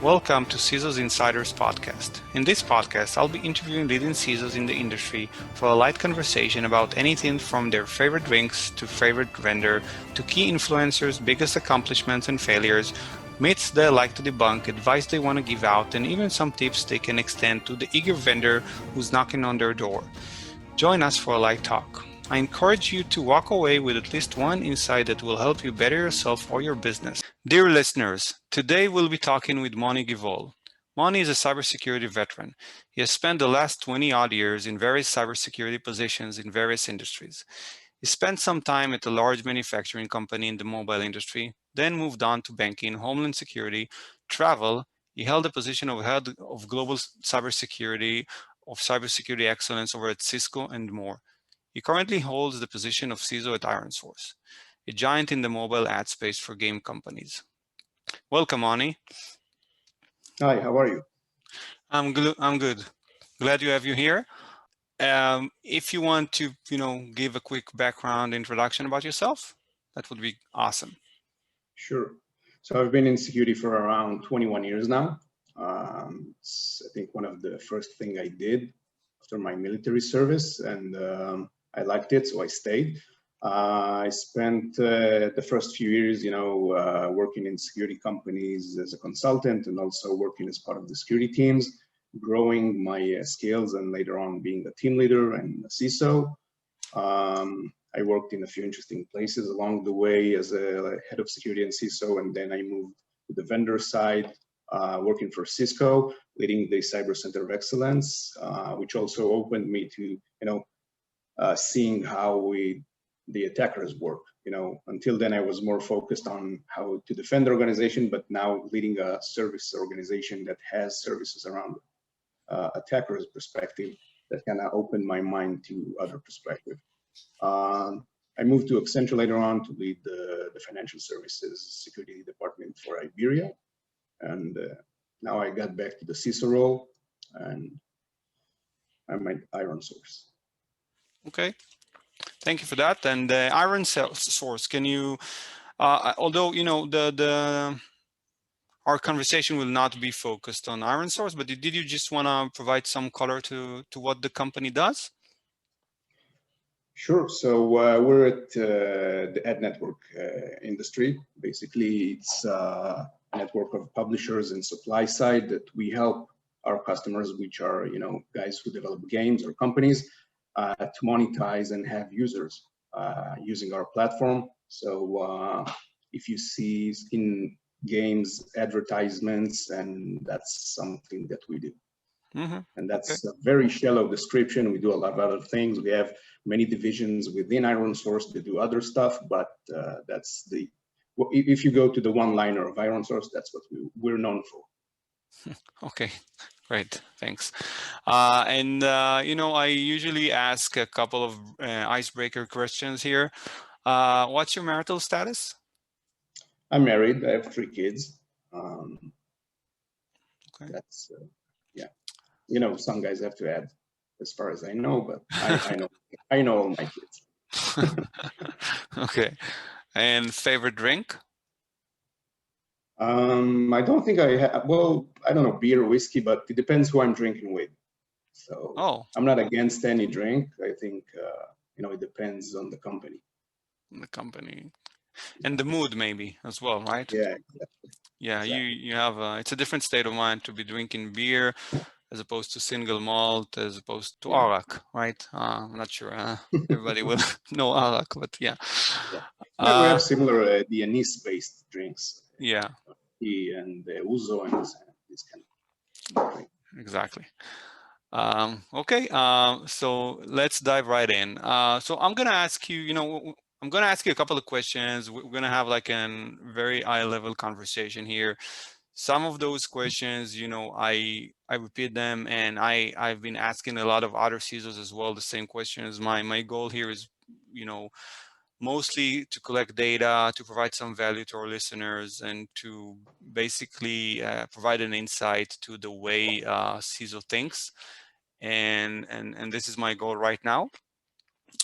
Welcome to CISOs Insiders Podcast. In this podcast, I'll be interviewing leading CISOs in the industry for a light conversation about anything from their favorite drinks to favorite vendor to key influencers' biggest accomplishments and failures, myths they like to debunk, advice they want to give out, and even some tips they can extend to the eager vendor who's knocking on their door. Join us for a light talk. I encourage you to walk away with at least one insight that will help you better yourself or your business. Dear listeners, today we'll be talking with Moni Givol. Moni is a cybersecurity veteran. He has spent the last 20-odd years in various cybersecurity positions in various industries. He spent some time at a large manufacturing company in the mobile industry, then moved on to banking, homeland security, travel. He held the position of head of global cybersecurity, excellence over at Cisco and more. He currently holds the position of CISO at IronSource, a giant in the mobile ad space for game companies. Welcome, Moni. Hi, how are you? I'm good. Glad to have you here. If you want to, give a quick background introduction about yourself, that would be awesome. Sure. So I've been in security for around 21 years now. It's, I think, one of the first thing I did after my military service, and I liked it, so I stayed. I spent the first few years, working in security companies as a consultant and also working as part of the security teams, growing my skills and later on being a team leader and a CISO. I worked in a few interesting places along the way as a head of security and CISO, and then I moved to the vendor side, working for Cisco, leading the Cyber Center of Excellence, which also opened me to, seeing how the attackers work. Until then I was more focused on how to defend the organization, but now leading a service organization that has services around attackers' perspective, that kind of opened my mind to other perspective. I moved to Accenture later on to lead the financial services security department for Iberia, and now I got back to the CISO role, and I'm at IronSource. Okay, thank you for that. And IronSource, can you, although our conversation will not be focused on IronSource, but did you just want to provide some color to what the company does? Sure. So we're at the ad network industry. Basically, it's a network of publishers and supply side that we help our customers, which are guys who develop games or companies, to monetize and have users using our platform. So if you see in games advertisements, and that's something that we do. Mm-hmm. And that's a very shallow description. We do a lot of other things. We have many divisions within IronSource that do other stuff, but that's if you go to the one-liner of IronSource, that's what we're known for. Okay, great, thanks. I usually ask a couple of icebreaker questions here. What's your marital status? I'm married. I have 3 kids. Okay. That's yeah. Some guys have to add, as far as I know, but I know all my kids. Okay. And favorite drink? I don't think I have. Well, I don't know, beer, whiskey, but it depends who I'm drinking with. So I'm not against any drink. I think it depends on the company. The company and the mood maybe as well, right? Yeah. Exactly. Yeah. Exactly. You have it's a different state of mind to be drinking beer as opposed to single malt, as opposed to arak, right? I'm not sure everybody will know arak, but yeah. We have similar the anise-based drinks. Yeah. Tea and ouzo and this kind of drink. Exactly. Okay. So let's dive right in. So I'm gonna ask you, I'm gonna ask you a couple of questions. We're gonna have like a very high-level conversation here. Some of those questions, I repeat them, and I've been asking a lot of other CISOs as well the same questions. My goal here is, mostly to collect data, to provide some value to our listeners, and to basically provide an insight to the way CISO thinks. And this is my goal right now.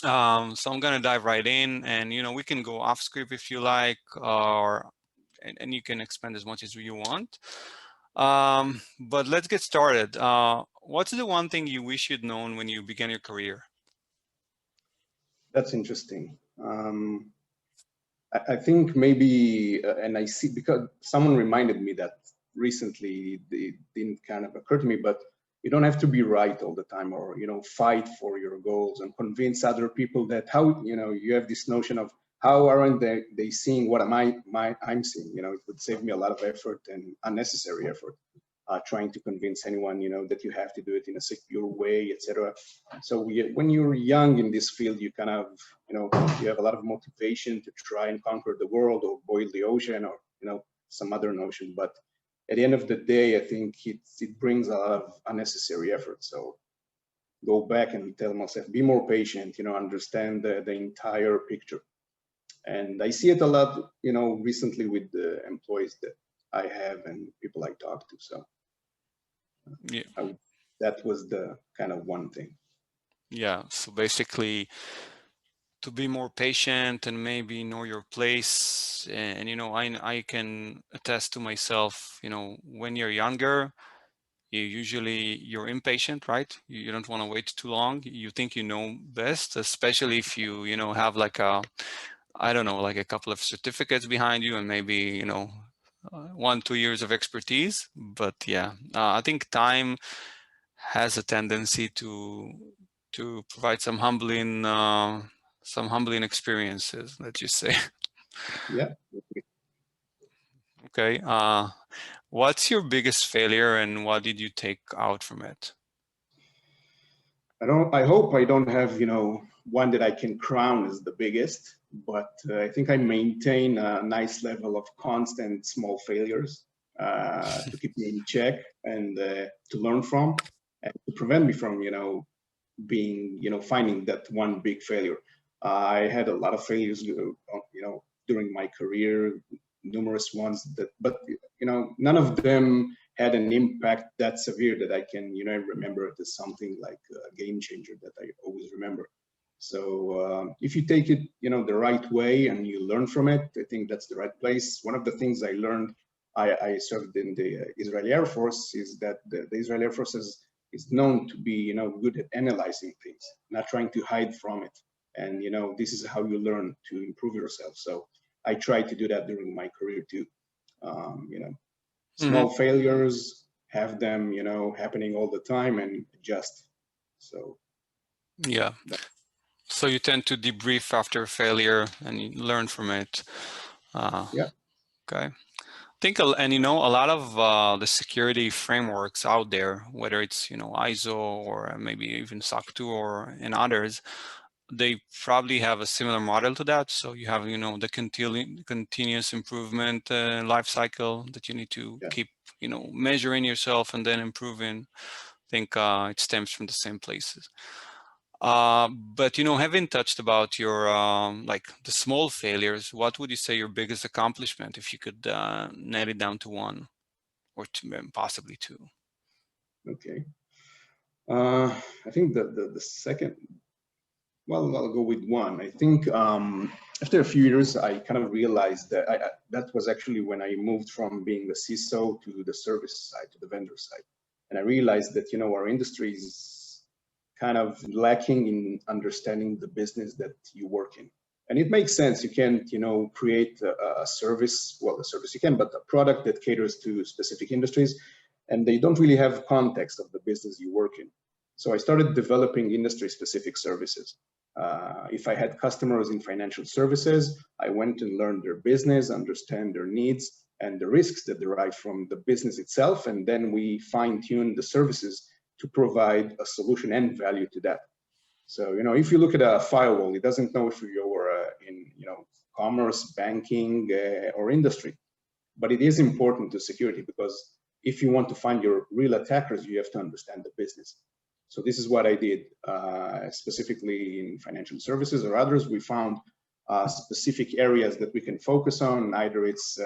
So I'm gonna dive right in, and we can go off script if you like, or and you can expand as much as you want. But let's get started. What's the one thing you wish you'd known when you began your career? That's interesting. I think maybe, and I see, because someone reminded me that recently, it didn't kind of occur to me, but you don't have to be right all the time, or, fight for your goals and convince other people that how, you have this notion of how aren't they seeing what I'm seeing. It would save me a lot of effort and unnecessary effort. Trying to convince anyone, that you have to do it in a secure way, etc. So when you're young in this field, you kind of, you have a lot of motivation to try and conquer the world or boil the ocean or, some other notion. But at the end of the day, I think it brings a lot of unnecessary effort. So go back and tell myself, be more patient, understand the entire picture. And I see it a lot, recently with the employees that I have and people I talk to. So Yeah. that was the kind of one thing. Yeah. So basically, to be more patient and maybe know your place. And I can attest to myself. When you're younger, you're impatient, right? You don't want to wait too long. You think you know best, especially if you have like I don't know, like a couple of certificates behind you and maybe 1-2 years of expertise. But yeah, I think time has a tendency to provide some humbling experiences, let's just say. Yeah. Okay. What's your biggest failure and what did you take out from it? I hope I don't have, one that I can crown as the biggest, but I think I maintain a nice level of constant small failures to keep me in check and to learn from and to prevent me from, being, finding that one big failure. I had a lot of failures, during my career, numerous ones but none of them had an impact that severe that I can, remember it as something like a game changer that I always remember. So if you take it, the right way and you learn from it, I think that's the right place. One of the things I learned, I served in the Israeli Air Force, is that the Israeli Air Force is known to be, good at analyzing things, not trying to hide from it. And, this is how you learn to improve yourself. So I try to do that during my career too. Small failures, have them, happening all the time and adjust. So yeah. So you tend to debrief after failure and you learn from it. yeah. Okay. I think, and a lot of the security frameworks out there, whether it's ISO or maybe even SOC 2 or and others, they probably have a similar model to that. So you have the continuous improvement life cycle that you need to keep measuring yourself and then improving. I think it stems from the same places. But having touched about your like the small failures, what would you say your biggest accomplishment, if you could nail it down to one or two, possibly two? Okay. I think the second, well, I'll go with one. I think after a few years, I kind of realized that that was actually when I moved from being the CISO to the service side, to the vendor side. And I realized that, our industry is kind of lacking in understanding the business that you work in. And it makes sense. You can't, create a service, well, a service you can, but a product that caters to specific industries, and they don't really have context of the business you work in. So I started developing industry-specific services. If I had customers in financial services, I went and learned their business, understand their needs and the risks that derive from the business itself, and then we fine-tune the services to provide a solution and value to that. So, if you look at a firewall, it doesn't know if you're in, commerce, banking, or industry, but it is important to security because if you want to find your real attackers, you have to understand the business. So this is what I did, specifically in financial services or others. We found specific areas that we can focus on. Either it's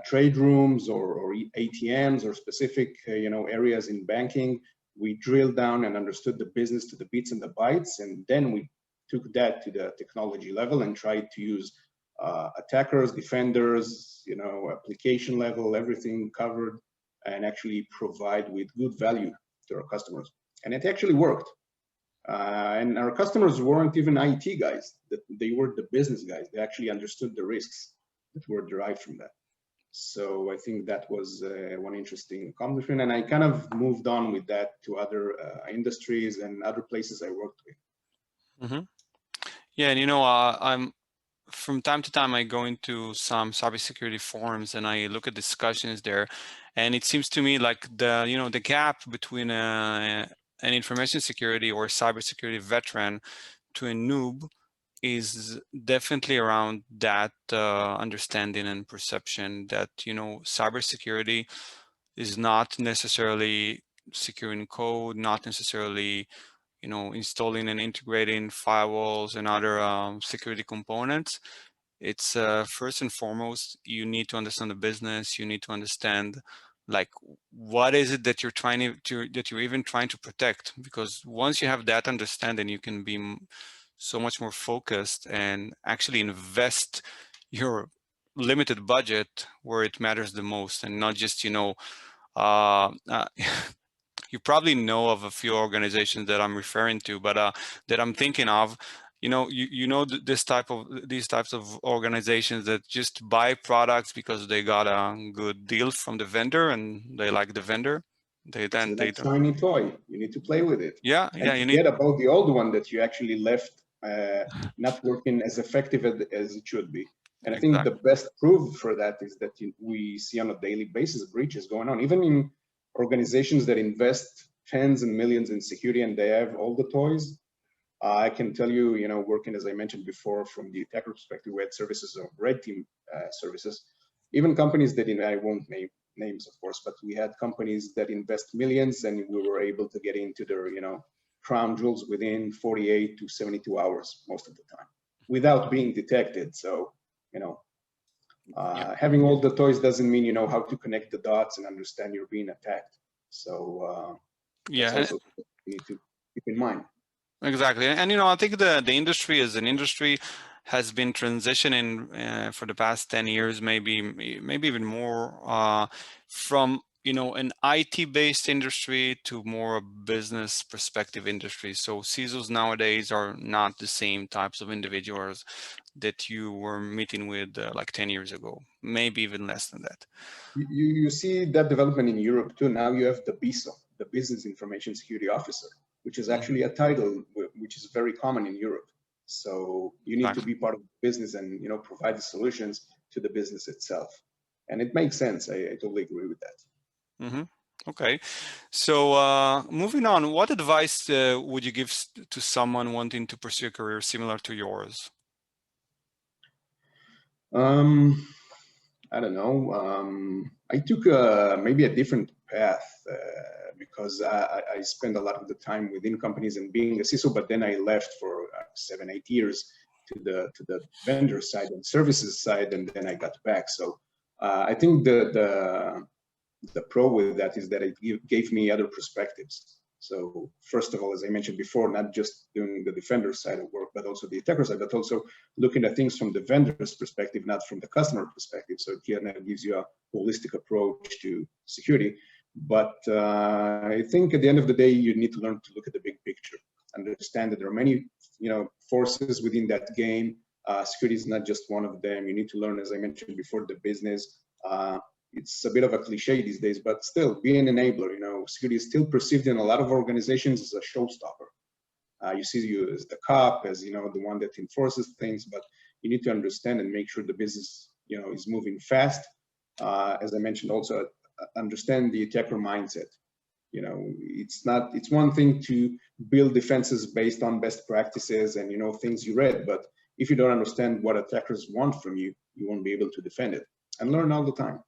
trade rooms or ATMs or specific areas in banking. We drilled down and understood the business to the bits and the bytes, and then we took that to the technology level and tried to use attackers, defenders, application level, everything covered, and actually provide with good value to our customers. And it actually worked. And our customers weren't even IT guys, they were the business guys. They actually understood the risks that were derived from that. So I think that was one interesting accomplishment. And I kind of moved on with that to other industries and other places I worked with. Mm-hmm. Yeah, and I'm from time to time I go into some cybersecurity forums and I look at discussions there, and it seems to me like the gap between an information security or cybersecurity veteran to a noob is definitely around that understanding and perception that cybersecurity is not necessarily securing code, not necessarily installing and integrating firewalls and other security components. It's first and foremost, you need to understand the business. You need to understand like what is it that you're that you're even trying to protect, because once you have that understanding, you can be so much more focused and actually invest your limited budget where it matters the most, and not just uh, uh, you probably know of a few organizations that I'm referring to, but that I'm thinking of. These types of organizations that just buy products because they got a good deal from the vendor and they like the vendor. They It's then the they next don't. shiny toy. You need to play with it. Yeah, And you need forget about the old one that you actually left not working as effective as it should be. And I think the exactly. best proof for that is that we see on a daily basis breaches going on, even in organizations that invest tens and millions in security and they have all the toys. I can tell you, working as I mentioned before, from the attacker perspective, we had services of red team services, even companies that I won't name names, of course, but we had companies that invest millions, and we were able to get into their, crown jewels within 48 to 72 hours most of the time, without being detected. So, Yeah, having all the toys doesn't mean you know how to connect the dots and understand you're being attacked. So that's yeah. also something you need to keep in mind. Exactly. And I think the industry as an industry has been transitioning for the past 10 years, maybe even more, from an IT-based industry to more a business perspective industry. So CISOs nowadays are not the same types of individuals that you were meeting with like 10 years ago, maybe even less than that. You see that development in Europe too. Now you have the BISO, the Business Information Security Officer, which is Mhm. actually a title which is very common in Europe. So you need to Exactly. be part of the business and provide the solutions to the business itself. And it makes sense. I totally agree with that. Mm-hmm. Okay. So moving on, what advice would you give to someone wanting to pursue a career similar to yours? Um, I don't know. I took maybe a different path because I spent a lot of the time within companies and being a CISO, but then I left for 7, 8 years to the vendor side and services side, and then I got back. So I think the pro with that is that it gave me other perspectives. So first of all, as I mentioned before, not just doing the defender side of work, but also the attacker side, but also looking at things from the vendor's perspective, not from the customer perspective. So it kind of gives you a holistic approach to security. But I think at the end of the day, you need to learn to look at the big picture, understand that there are many, forces within that game. Security is not just one of them. You need to learn, as I mentioned before, the business. It's a bit of a cliche these days, but still be an enabler. Security is still perceived in a lot of organizations as a showstopper. You see you as the cop, as the one that enforces things, but you need to understand and make sure the business is moving fast. As I mentioned, also understand the attacker mindset. It's one thing to build defenses based on best practices and things you read, but if you don't understand what attackers want from you, you won't be able to defend it. And learn all the time.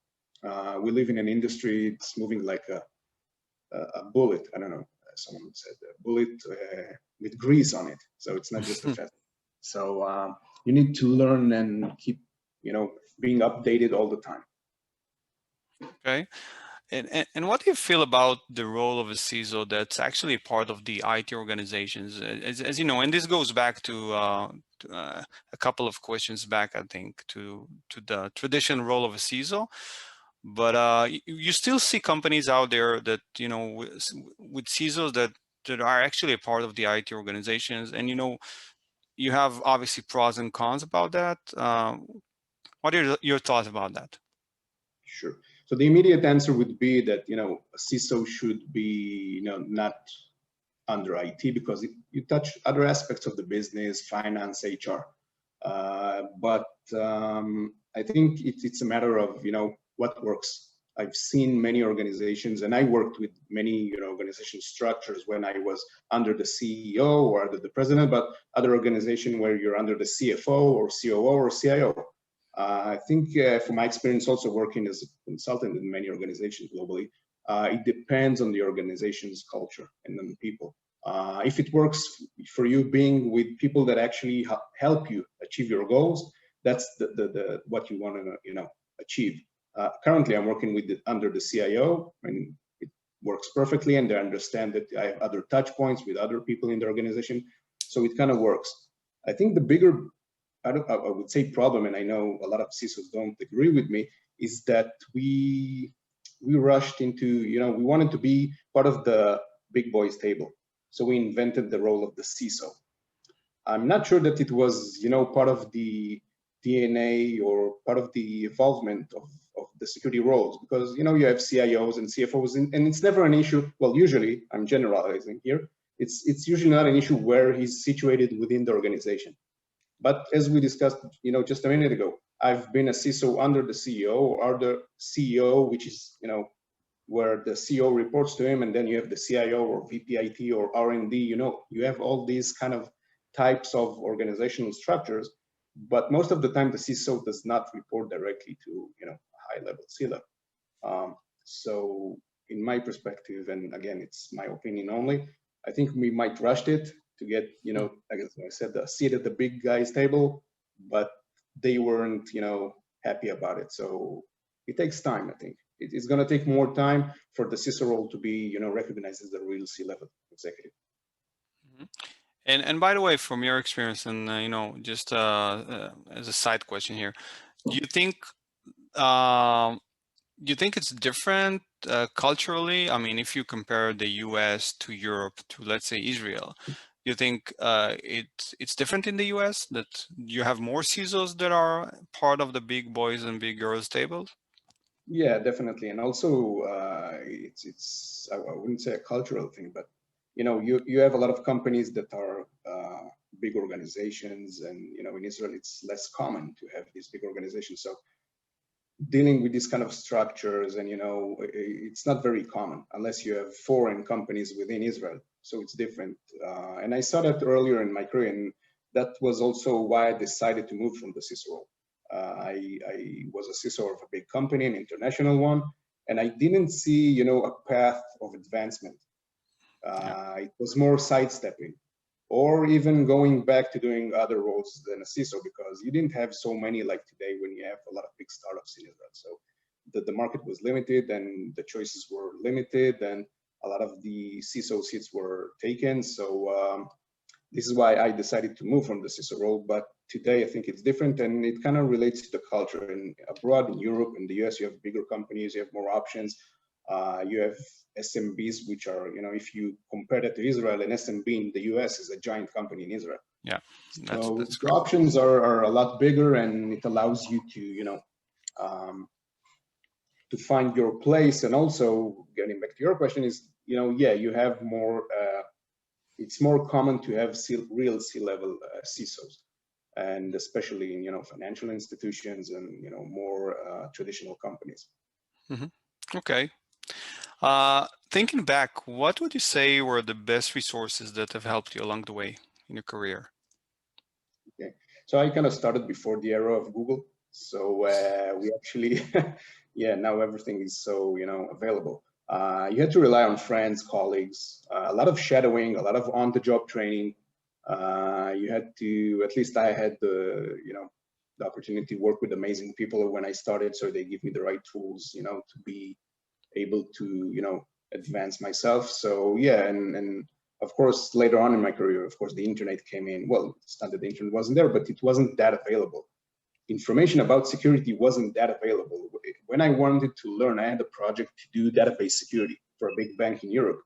We live in an industry, it's moving like a bullet. I don't know, someone said a bullet with grease on it. So it's not just a fast. So you need to learn and keep, being updated all the time. Okay. And what do you feel about the role of a CISO that's actually part of the IT organizations? As you know, and this goes back to a couple of questions back, I think, to the traditional role of a CISO. But you still see companies out there that, with CISOs that are actually a part of the IT organizations. And, you have obviously pros and cons about that. What are your thoughts about that? Sure. So the immediate answer would be that, a CISO should be, not under IT, because you touch other aspects of the business, finance, HR. But I think it's a matter of, what works. I've seen many organizations, and I worked with many, organization structures when I was under the CEO or under the president, but other organization where you're under the CFO or COO or CIO. I think from my experience also working as a consultant in many organizations globally, it depends on the organization's culture and on the people. If it works for you being with people that actually help you achieve your goals, that's the what you want to achieve. Currently, I'm working with under the CIO, and it works perfectly, and they understand that I have other touch points with other people in the organization, so it kind of works. I think the bigger, I would say, problem, and I know a lot of CISOs don't agree with me, is that we rushed into, we wanted to be part of the big boys table. So we invented the role of the CISO. I'm not sure that it was, part of the DNA or part of the involvement of the security roles, because, you have CIOs and CFOs, and it's never an issue. Well, usually, I'm generalizing here, it's usually not an issue where he's situated within the organization. But as we discussed, just a minute ago, I've been a CISO under the CEO or the CEO, which is, where the CEO reports to him, and then you have the CIO or VPIT or R&D, you have all these kind of types of organizational structures, but most of the time the CISO does not report directly to, a high-level C-level. So in my perspective, and again, it's my opinion only, I think we might rushed it to get, like I said, the seat at the big guys table, but they weren't, happy about it. So it takes time, I think. It's going to take more time for the CISO role to be, recognized as the real C-level executive. Mm-hmm. And by the way, from your experience, and just as a side question here, do you think it's different culturally? I mean, if you compare the U.S. to Europe to, let's say, Israel, do you think it's different in the U.S. that you have more CISOs that are part of the big boys and big girls tables? Yeah, definitely. And also, it's I wouldn't say a cultural thing, but you have a lot of companies that are big organizations, and in Israel it's less common to have these big organizations. So dealing with these kind of structures, and it's not very common unless you have foreign companies within Israel. So it's different. And I saw that earlier in my career, and that was also why I decided to move from the CISO role. I was a CISO of a big company, an international one, and I didn't see, a path of advancement. It was more sidestepping, or even going back to doing other roles than a CISO, because you didn't have so many like today when you have a lot of big startups in Israel. So the market was limited, and the choices were limited, and a lot of the CISO seats were taken. So this is why I decided to move from the CISO role. But today, I think it's different, and it kind of relates to the culture. And abroad, in Europe, in the US, you have bigger companies, you have more options. You have SMBs, which are, if you compare that to Israel, an SMB in the US is a giant company in Israel. Yeah, so the options are a lot bigger, and it allows you to, to find your place. And also, getting back to your question, is, yeah, you have more. It's more common to have real C-level CISOs, and especially in financial institutions and more traditional companies. Mm-hmm. Okay. Thinking back, what would you say were the best resources that have helped you along the way in your career? Okay, so I kind of started before the era of Google. So we actually, yeah, now everything is so available. You had to rely on friends, colleagues, a lot of shadowing, a lot of on-the-job training. You had to, at least I had the opportunity to work with amazing people when I started, so they give me the right tools, to be able to, advance myself. So yeah, and of course, later on in my career, of course, the internet came in. Well, it's not that the internet wasn't there, but it wasn't that available. Information about security wasn't that available. when I wanted to learn, I had a project to do database security for a big bank in Europe.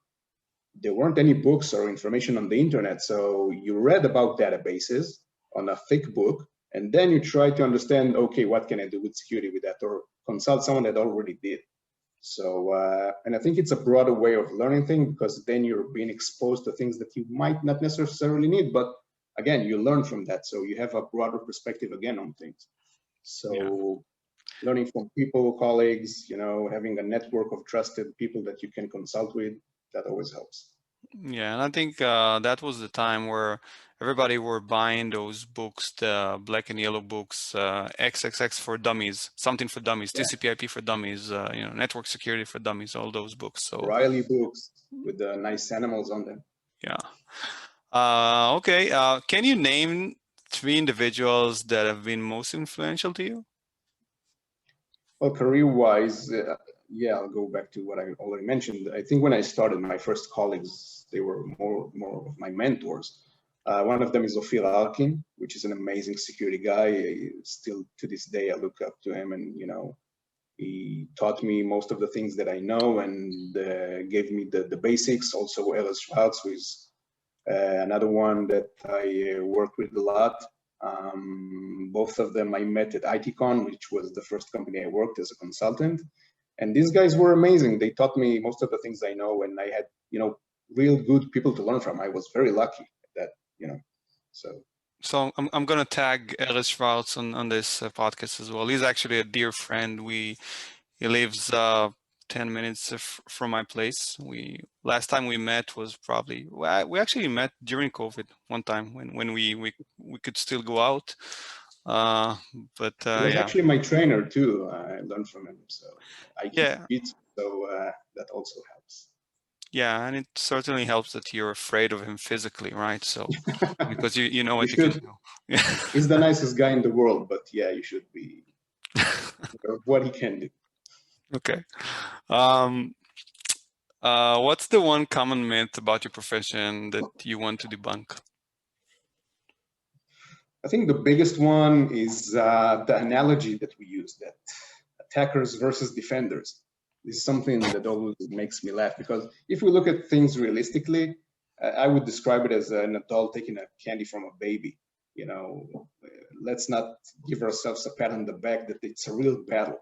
There weren't any books or information on the internet. So you read about databases on a thick book, and then you try to understand, okay, what can I do with security with that, or consult someone that already did. So, and I think it's a broader way of learning things, because then you're being exposed to things that you might not necessarily need, but again, you learn from that. So you have a broader perspective again on things. So learning from people, colleagues, having a network of trusted people that you can consult with, that always helps. Yeah, and I think that was the time where everybody were buying those books, the black and yellow books, XXX for Dummies, something for Dummies, Yeah. TCP/IP for Dummies, network security for Dummies, all those books. So Riley books with the nice animals on them. Yeah. Okay. Can you name 3 individuals that have been most influential to you? Well, career-wise, yeah, I'll go back to what I already mentioned. I think when I started, my first colleagues, they were more of my mentors. One of them is Ophir Alkin, which is an amazing security guy. Still to this day, I look up to him, and he taught me most of the things that I know, and gave me the basics. Also, Ellis Schwartz, who is another one that I worked with a lot. Both of them I met at ITCon, which was the first company I worked as a consultant. And these guys were amazing. They taught me most of the things I know, and I had, real good people to learn from. I was very lucky at that, So I'm gonna tag Ellis Schwartz on this podcast as well. He's actually a dear friend. He lives 10 minutes from my place. Last time we met was probably, we actually met during COVID one time when we could still go out. But he was yeah. actually my trainer too. I learned from him. So I keep Yeah. fit, so that also helps. Yeah, and it certainly helps that you're afraid of him physically, right? So because you know what you should. can do. Yeah. He's the nicest guy in the world, but yeah, you should be aware of what he can do. Okay. What's the one common myth about your profession that you want to debunk? I think the biggest one is the analogy that we use, that attackers versus defenders. This is something that always makes me laugh, because if we look at things realistically, I would describe it as an adult taking a candy from a baby. Let's not give ourselves a pat on the back that it's a real battle.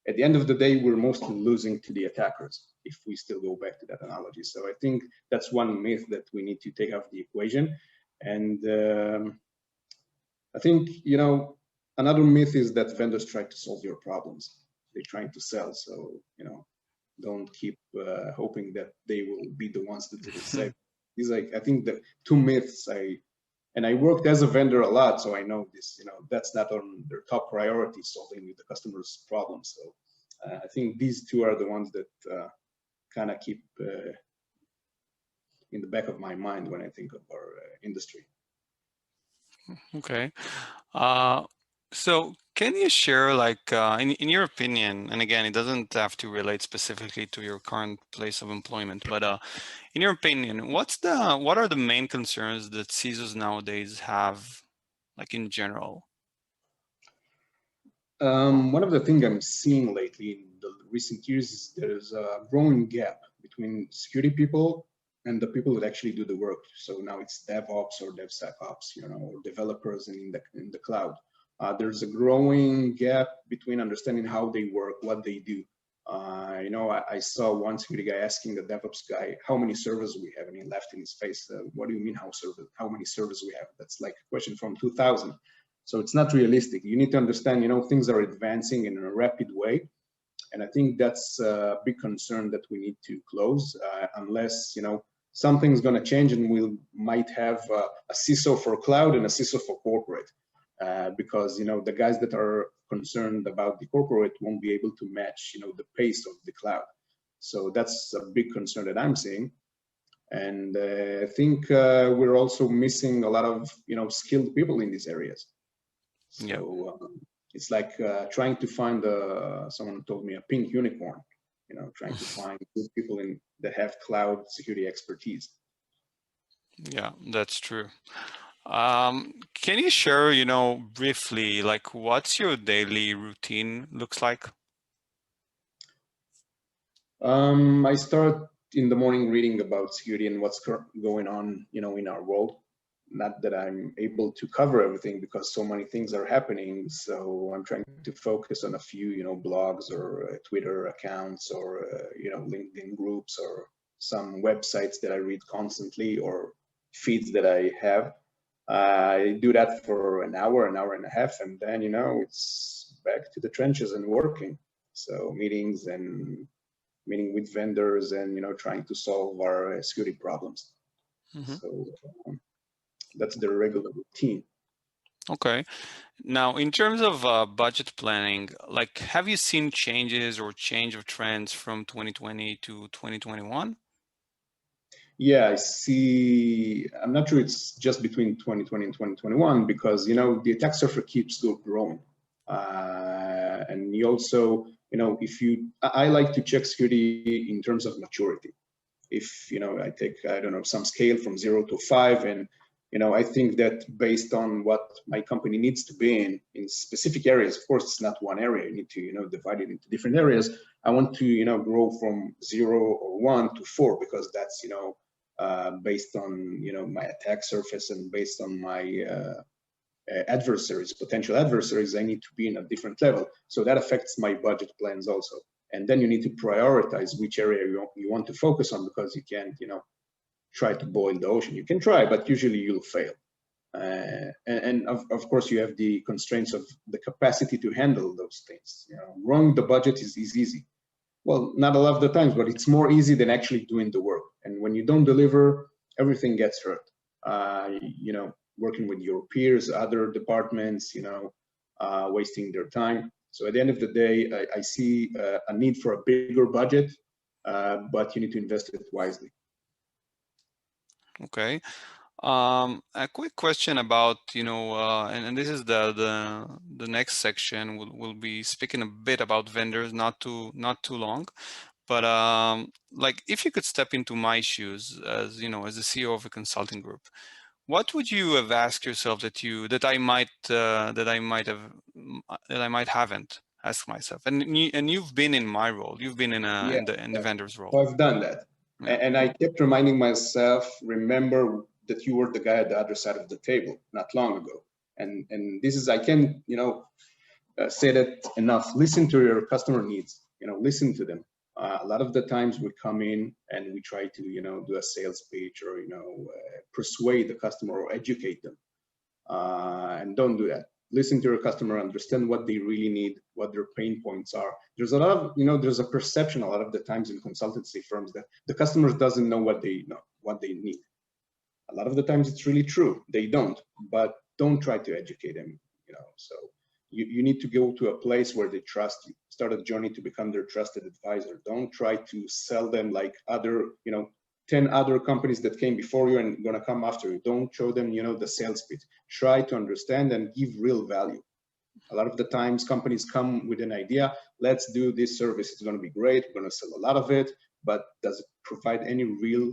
At the end of the day, we're mostly losing to the attackers, if we still go back to that analogy. So I think that's one myth that we need to take out the equation. And I think, another myth is that vendors try to solve your problems. They're trying to sell. So, don't keep hoping that they will be the ones that will save. These, I think, the 2 myths. I worked as a vendor a lot, so I know this. That's not on their top priority, solving the customer's problems. So I think these 2 are the ones that kind of keep in the back of my mind when I think of our industry. Okay. So can you share, like, in your opinion, and again, it doesn't have to relate specifically to your current place of employment, but in your opinion, what are the main concerns that CISOs nowadays have, like in general? One of the things I'm seeing lately in the recent years is there's a growing gap between security people and the people that actually do the work. So now it's DevOps or DevSecOps, or developers in the cloud. There's a growing gap between understanding how they work, what they do. I saw one security guy asking the DevOps guy how many servers we have, and he laughed in his face. What do you mean how many servers we have? That's like a question from 2000. So it's not realistic. You need to understand, things are advancing in a rapid way. And I think that's a big concern that we need to close unless, something's going to change, and we might have a CISO for cloud and a CISO for corporate. Because, the guys that are concerned about the corporate won't be able to match, the pace of the cloud. So that's a big concern that I'm seeing. And I think we're also missing a lot of, skilled people in these areas. So it's like trying to find, someone told me, a pink unicorn, trying to find good people that have cloud security expertise. Yeah, that's true. Can you share, briefly, like, what's your daily routine looks like? I start in the morning reading about security and what's going on, in our world. Not that I'm able to cover everything because so many things are happening. So I'm trying to focus on a few, blogs or Twitter accounts or, LinkedIn groups or some websites that I read constantly or feeds that I have. I do that for an hour and a half, and then, it's back to the trenches and working. So meeting with vendors and, trying to solve our security problems. Mm-hmm. So that's the regular routine. Okay. Now, in terms of budget planning, like, have you seen changes or change of trends from 2020 to 2021? Yeah, I see. I'm not sure it's just between 2020 and 2021 because, the attack surface keeps growing. And you also, I like to check security in terms of maturity. If, I take, I don't know, some scale from 0 to 5, and, I think that based on what my company needs to be in specific areas, of course, it's not one area, you need to, divide it into different areas. I want to, grow from 0 or 1 to 4 because that's, based on, my attack surface and based on my adversaries, potential adversaries, I need to be in a different level. So that affects my budget plans also. And then you need to prioritize which area you want to focus on because you can't, try to boil the ocean. You can try, but usually you'll fail. And of course, you have the constraints of the capacity to handle those things. Growing the budget is easy. Well, not a lot of the times, but it's more easy than actually doing the work. And when you don't deliver, everything gets hurt. Working with your peers, other departments, wasting their time. So at the end of the day, I see a need for a bigger budget, but you need to invest it wisely. Okay. A quick question about, and this is the next section. We'll be speaking a bit about vendors, not too long, but like if you could step into my shoes as as the CEO of a consulting group, what would you have asked yourself that I might haven't asked myself? And you've been in my role. You've been in the vendor's role. So I've done that, Yeah. and I kept reminding myself, remember that you were the guy at the other side of the table not long ago. And this is, I can say that enough. Listen to your customer needs. Listen to them. A lot of the times we come in and we try to do a sales pitch or persuade the customer or educate them, and don't do that. Listen to your customer, understand what they really need, what their pain points are. There's a lot of there's a perception a lot of the times in consultancy firms that the customer doesn't know what they need. A lot of the times it's really true, they don't, but don't try to educate them. So you need to go to a place where they trust you. Start a journey to become their trusted advisor. Don't try to sell them like other 10 other companies that came before you and gonna come after you. Don't show them the sales pitch. Try to understand and give real value. A lot of the times companies come with an idea, let's do this service, it's going to be great, we're going to sell a lot of it, but does it provide any real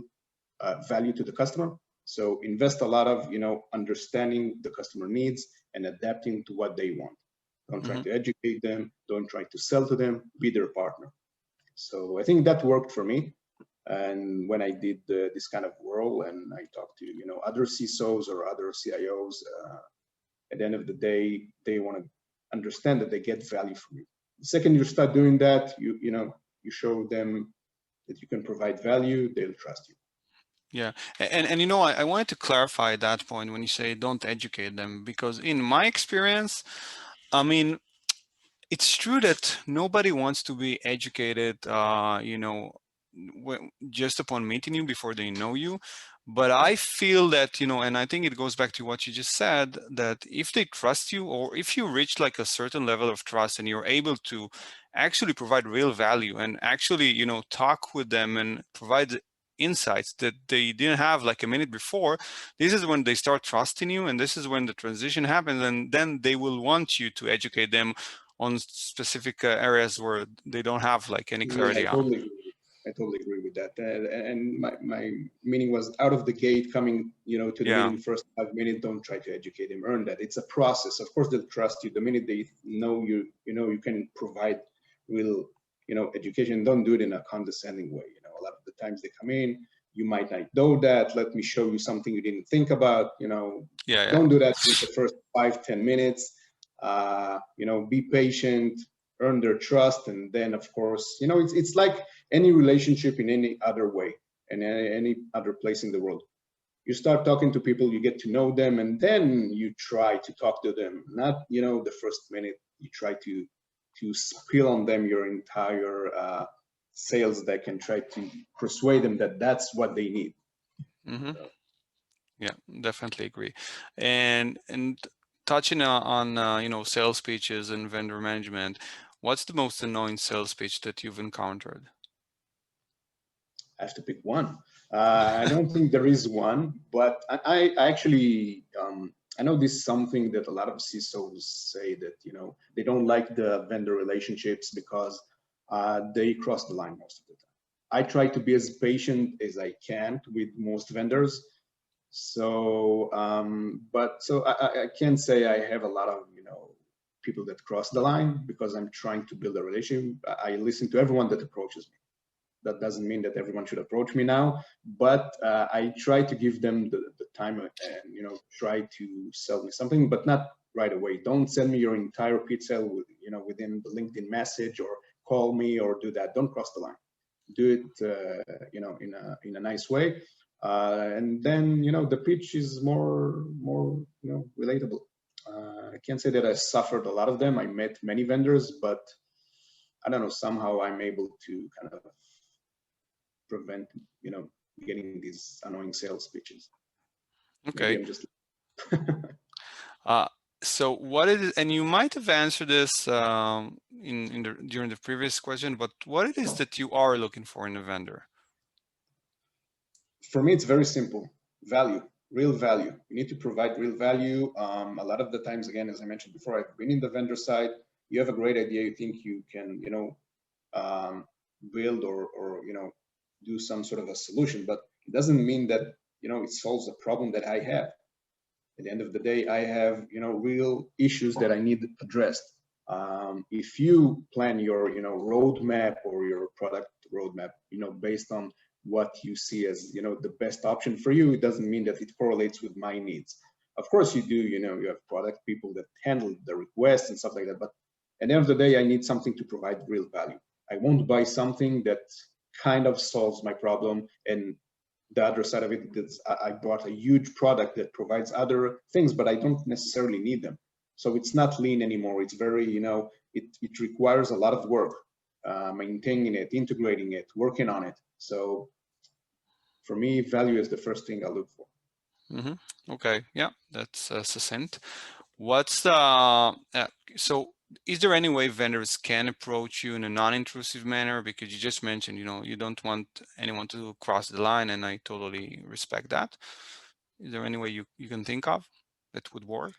value to the customer? So invest a lot of understanding the customer needs and adapting to what they want. Don't try to educate them, don't try to sell to them, be their partner. So I think that worked for me. And when I did this kind of role and I talked to other CISOs or other CIOs, at the end of the day, they want to understand that they get value from you. The second you start doing that, you show them that you can provide value, they'll trust you. Yeah, and I wanted to clarify that point when you say don't educate them, because in my experience, I mean, it's true that nobody wants to be educated, just upon meeting you before they know you. But I feel that, and I think it goes back to what you just said, that if they trust you, or if you reach like a certain level of trust and you're able to actually provide real value and actually, talk with them and provide insights that they didn't have like a minute before, this is when they start trusting you, and this is when the transition happens, and then they will want you to educate them on specific areas where they don't have like any clarity on. I totally agree with that. And my meaning was out of the gate, coming to the meeting first 5 minutes. Don't try to educate them, earn that. It's a process. Of course, they'll trust you the minute they know you. You can provide real education. Don't do it in a condescending way. A lot of the times they come in, you might not know that. Let me show you something you didn't think about. Don't do that in the first 5-10 minutes. Be patient, earn their trust, and then of course, it's like any relationship in any other way and any other place in the world. You start talking to people, you get to know them, and then you try to talk to them. Not, the first minute you try to spill on them your entire sales deck and try to persuade them that that's what they need. Mm-hmm. Yeah, definitely agree. And touching on sales pitches and vendor management, what's the most annoying sales pitch that you've encountered? I have to pick one. I don't think there is one, but I actually I know this is something that a lot of CISOs say, that they don't like the vendor relationships because they cross the line most of the time. I try to be as patient as I can with most vendors. So, I can't say I have a lot of people that cross the line, because I'm trying to build a relationship. I listen to everyone that approaches me. That doesn't mean that everyone should approach me now, but I try to give them the time and try to sell me something, but not right away. Don't send me your entire pitch sale within the LinkedIn message, or call me, or do that. Don't cross the line. Do it in a nice way, and then the pitch is more relatable. I can't say that I suffered a lot of them. I met many vendors, but I don't know, somehow I'm able to kind of prevent getting these annoying sales pitches. Okay. Maybe I'm just so what is, and you might have answered this during the previous question, but what it is that you are looking for in a vendor? For me, it's very simple. Value, real value. You need to provide real value. A lot of the times, again, as I mentioned before, I've been in the vendor side. You have a great idea. You think you can, build or do some sort of a solution, but it doesn't mean that it solves a problem that I have. At the end of the day, I have real issues that I need addressed. If you plan your roadmap or your product roadmap based on what you see as the best option for you, it doesn't mean that it correlates with my needs. Of course you do, you have product people that handle the requests and stuff like that, but at the end of the day, I need something to provide real value. I won't buy something that kind of solves my problem, and the other side of it is I bought a huge product that provides other things, but I don't necessarily need them. So it's not lean anymore. It's very, it requires a lot of work, maintaining it, integrating it, working on it. So for me, value is the first thing I look for. Mm-hmm. Okay, yeah, that's succinct. What's the, so is there any way vendors can approach you in a non-intrusive manner? Because you just mentioned, you don't want anyone to cross the line, and I totally respect that. Is there any way you can think of that would work?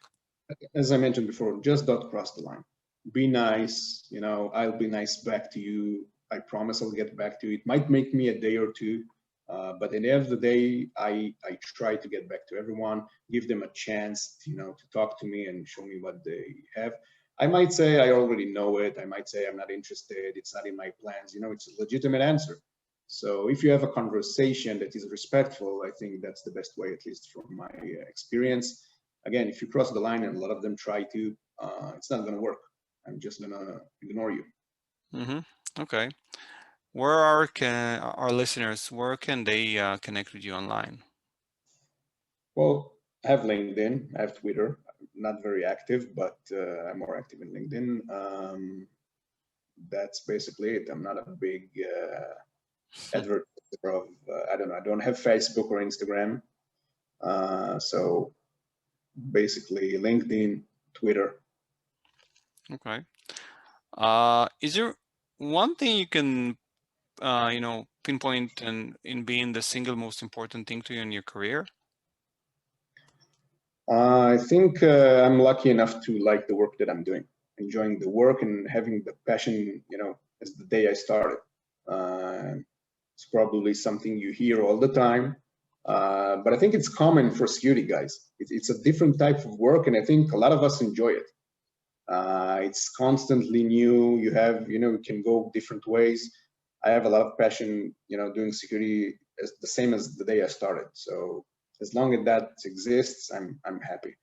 As I mentioned before, just don't cross the line. Be nice, I'll be nice back to you. I promise I'll get back to you. It might make me a day or two, but at the end of the day, I try to get back to everyone, give them a chance, to talk to me and show me what they have. I might say I already know it. I might say I'm not interested. It's not in my plans. It's a legitimate answer. So if you have a conversation that is respectful, I think that's the best way, at least from my experience. Again, if you cross the line, and a lot of them try to, it's not going to work. I'm just going to ignore you. Mm-hmm. Okay. Where are our listeners, where can they connect with you online? Well, I have LinkedIn, I have Twitter. I'm not very active, but I'm more active in LinkedIn. That's basically it. I'm not a big advertiser of, I don't know, I don't have Facebook or Instagram. So basically LinkedIn, Twitter. Okay. Is there one thing you can pinpoint in being the single most important thing to you in your career? I think I'm lucky enough to like the work that I'm doing, enjoying the work and having the passion, as the day I started. It's probably something you hear all the time, but I think it's common for security guys. It's a different type of work, and I think a lot of us enjoy it. It's constantly new. You have, you can go different ways. I have a lot of passion, doing security as the same as the day I started. So as long as that exists, I'm happy.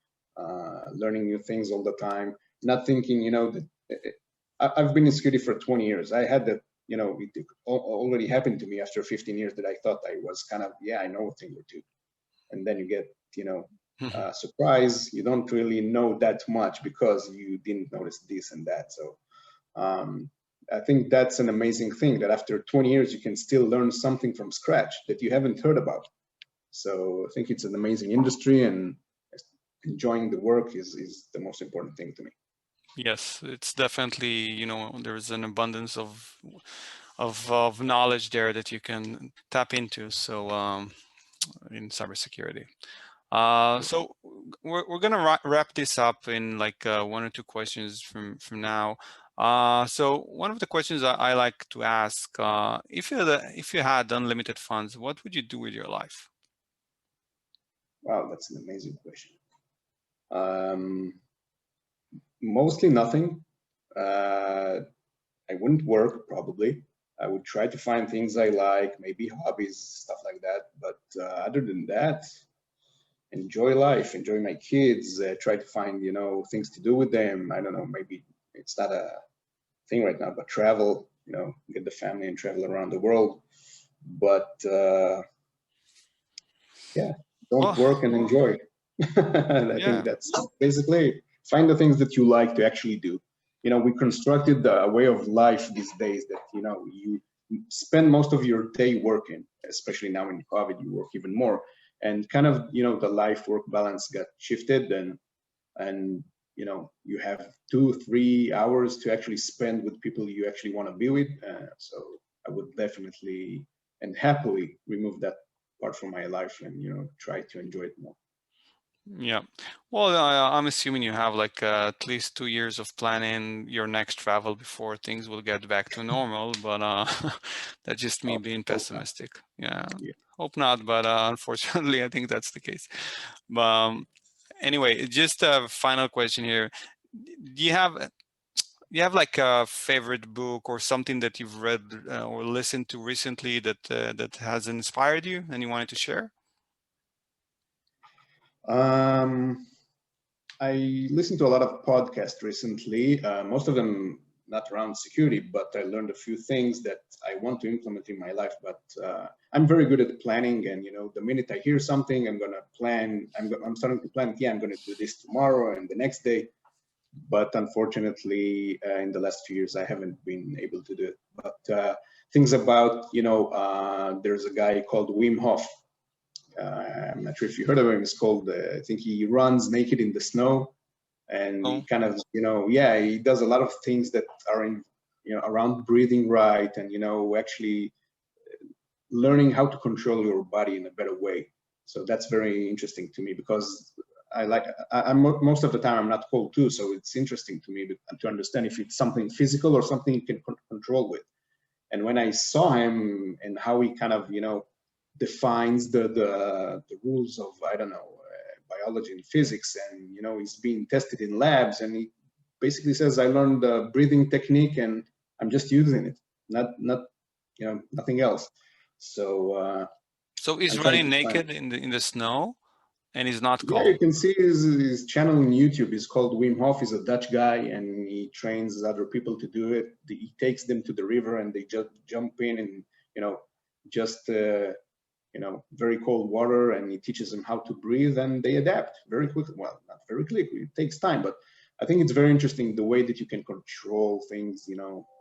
Learning new things all the time, not thinking, that I've been in security for 20 years. I had that, it already happened to me after 15 years that I thought I was kind of, yeah, I know a thing or two. And then you get, surprise. You don't really know that much because you didn't notice this and that. So I think that's an amazing thing that after 20 years, you can still learn something from scratch that you haven't heard about. So I think it's an amazing industry, and enjoying the work is the most important thing to me. Yes, it's definitely, there's an abundance of knowledge there that you can tap into. So in cybersecurity. So we're gonna wrap this up in like 1 or 2 questions from now. So one of the questions I like to ask, if you had unlimited funds, what would you do with your life? Wow, that's an amazing question. Mostly nothing. I wouldn't work, probably. I would try to find things I like, maybe hobbies, stuff like that. But other than that, enjoy life, enjoy my kids, try to find, things to do with them. I don't know, maybe it's not a thing right now, but travel, get the family and travel around the world. But yeah, don't work and enjoy. I think that's basically it. Find the things that you like to actually do. We constructed a way of life these days that, you spend most of your day working, especially now in COVID, you work even more. And kind of, the life work balance got shifted, and you have 2-3 hours to actually spend with people you actually want to be with. So I would definitely and happily remove that part from my life and try to enjoy it more. Yeah, well, I'm assuming you have like at least 2 years of planning your next travel before things will get back to normal, but that's just me being pessimistic. Yeah, hope not, but unfortunately I think that's the case. Anyway, just a final question here. Do you have like a favorite book or something that you've read or listened to recently that has inspired you and you wanted to share? I listened to a lot of podcasts recently, most of them not around security, but I learned a few things that I want to implement in my life. But I'm very good at planning, and the minute I hear something, I'm gonna plan. I'm starting to plan. Yeah, I'm gonna do this tomorrow and the next day. But unfortunately, in the last few years, I haven't been able to do it. But things about, there's a guy called Wim Hof. I'm not sure if you heard of him. It's called, I think he runs naked in the snow, and he kind of, yeah, he does a lot of things that are in, around breathing right, and, actually learning how to control your body in a better way. So that's very interesting to me because I'm most of the time I'm not cold too. So it's interesting to me to understand if it's something physical or something you can control with. And when I saw him and how he kind of, defines the rules of, I don't know, biology and physics, and he's being tested in labs, and he basically says, I learned the breathing technique and I'm just using it, not nothing else. So so he's running naked in the snow and he's not cold. Yeah, you can see his channel on YouTube. It's called Wim Hof. He's a Dutch guy, and he trains other people to do it. He takes them to the river, and they just jump in, and just very cold water, and he teaches them how to breathe, and they adapt very quickly. Well, not very quickly. It takes time, but I think it's very interesting the way that you can control things,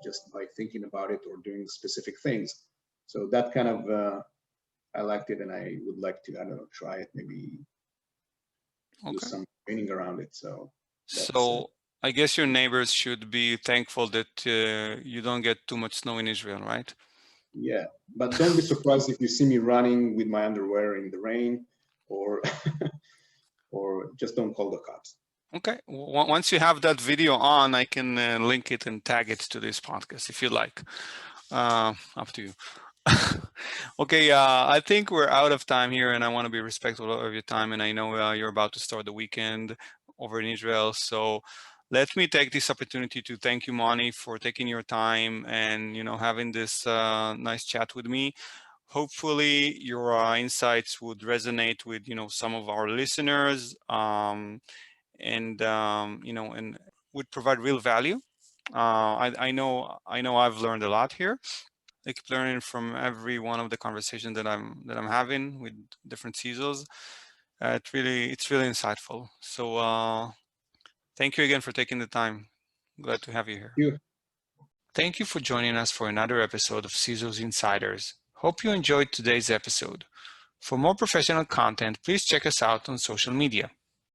just by thinking about it or doing specific things. So that kind of I liked it, and I would like to, I don't know, try it, maybe do some training around it. So I guess your neighbors should be thankful that you don't get too much snow in Israel, right? Yeah, but don't be surprised if you see me running with my underwear in the rain, or or just don't call the cops. Okay. Once you have that video on, I can link it and tag it to this podcast if you like. Up to you. Okay, I think we're out of time here, and I want to be respectful of your time. And I know you're about to start the weekend over in Israel, so let me take this opportunity to thank you, Moni, for taking your time and having this nice chat with me. Hopefully, your insights would resonate with some of our listeners, and and would provide real value. I know I've learned a lot here. I keep learning from every one of the conversations that I'm having with different CISOs. It's really insightful. So thank you again for taking the time. Glad to have you here. You. Thank you for joining us for another episode of CISOs Insiders. Hope you enjoyed today's episode. For more professional content, please check us out on social media.